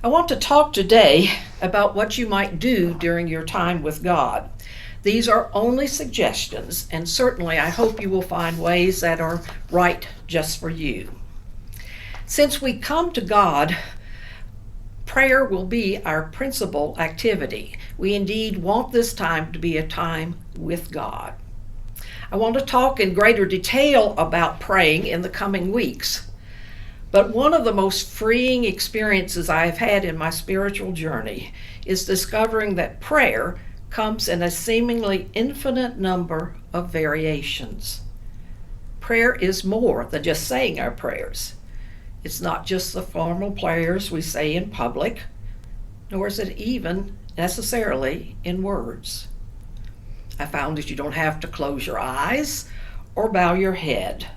I want to talk today about what you might do during your time with God. These are only suggestions, and certainly I hope you will find ways that are right just for you. Since we come to God, prayer will be our principal activity. We indeed want this time to be a time with God. I want to talk in greater detail about praying in the coming weeks. But one of the most freeing experiences I have had in my spiritual journey is discovering that prayer comes in a seemingly infinite number of variations. Prayer is more than just saying our prayers. It's not just the formal prayers we say in public, nor is it even necessarily in words. I found that you don't have to close your eyes or bow your head.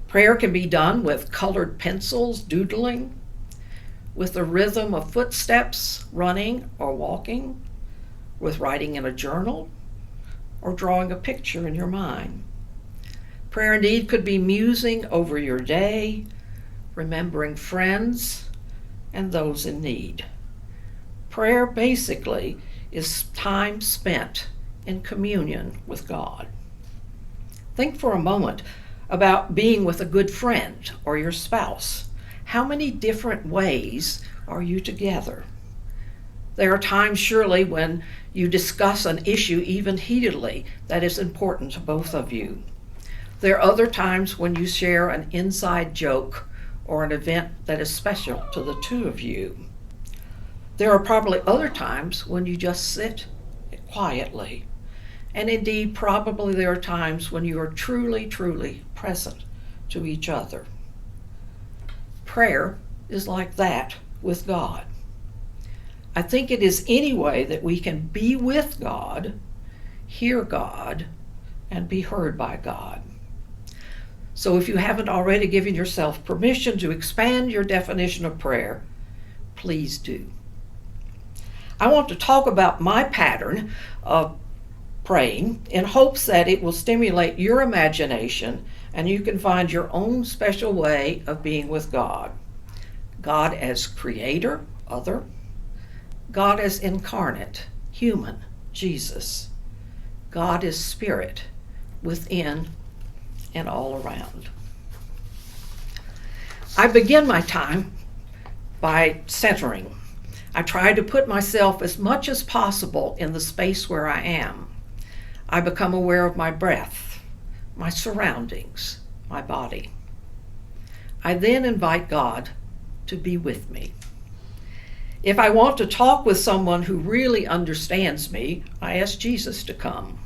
Prayer can be done with colored pencils, doodling, with the rhythm of footsteps, running or walking, with writing in a journal, or drawing a picture in your mind. Prayer indeed could be musing over your day, remembering friends and those in need. Prayer basically is time spent in communion with God. Think for a moment about being with a good friend or your spouse. How many different ways are you together? There are times surely when you discuss an issue even heatedly that is important to both of you. There are other times when you share an inside joke or an event that is special to the two of you. There are probably other times when you just sit quietly. And indeed, probably there are times when you are truly, truly present to each other. Prayer is like that with God. I think it is any way that we can be with God, hear God, and be heard by God. So if you haven't already given yourself permission to expand your definition of prayer, please do. I want to talk about my pattern of praying in hopes that it will stimulate your imagination and you can find your own special way of being with God. God as creator, other. God as incarnate, human, Jesus. God as spirit, within and all around. I begin my time by centering. I try to put myself as much as possible in the space where I am. I become aware of my breath, my surroundings, my body. I then invite God to be with me. If I want to talk with someone who really understands me, I ask Jesus to come.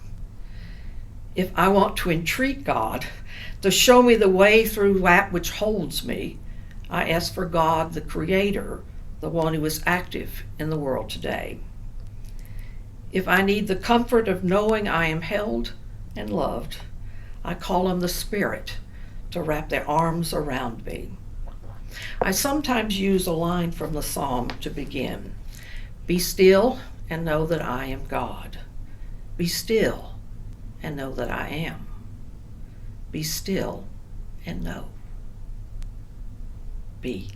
If I want to entreat God to show me the way through that which holds me, I ask for God, the Creator, the one who is active in the world today. If I need the comfort of knowing I am held and loved, I call on the Spirit to wrap their arms around me. I sometimes use a line from the psalm to begin. Be still and know that I am God. Be still and know that I am. Be still and know. Be.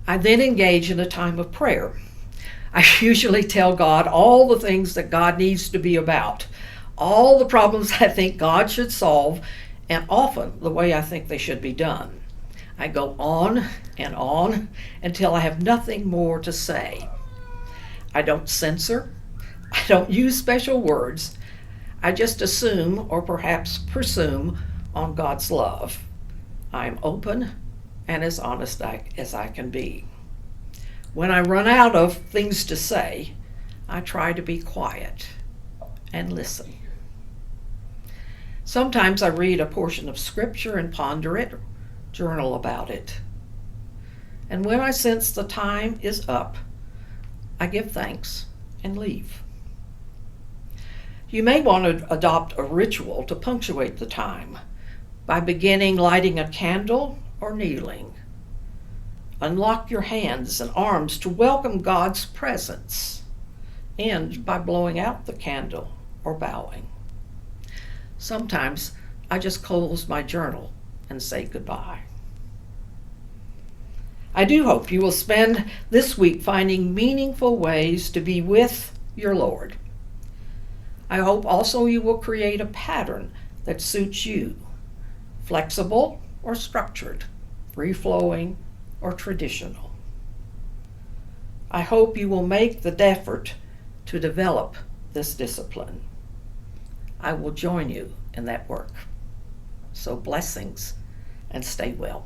I then engage in a time of prayer. I usually tell God all the things that God needs to be about, all the problems I think God should solve, and often the way I think they should be done. I go on and on until I have nothing more to say. I don't censor. I don't use special words. I just assume, or perhaps presume, on God's love. I am open and as honest as I can be. When I run out of things to say, I try to be quiet and listen. Sometimes I read a portion of scripture and ponder it, journal about it. And when I sense the time is up, I give thanks and leave. You may want to adopt a ritual to punctuate the time by beginning lighting a candle or kneeling. Unlock your hands and arms to welcome God's presence. End by blowing out the candle or bowing. Sometimes I just close my journal and say goodbye. I do hope you will spend this week finding meaningful ways to be with your Lord. I hope also you will create a pattern that suits you, flexible or structured, free-flowing or traditional. I hope you will make the effort to develop this discipline. I will join you in that work. So blessings and stay well.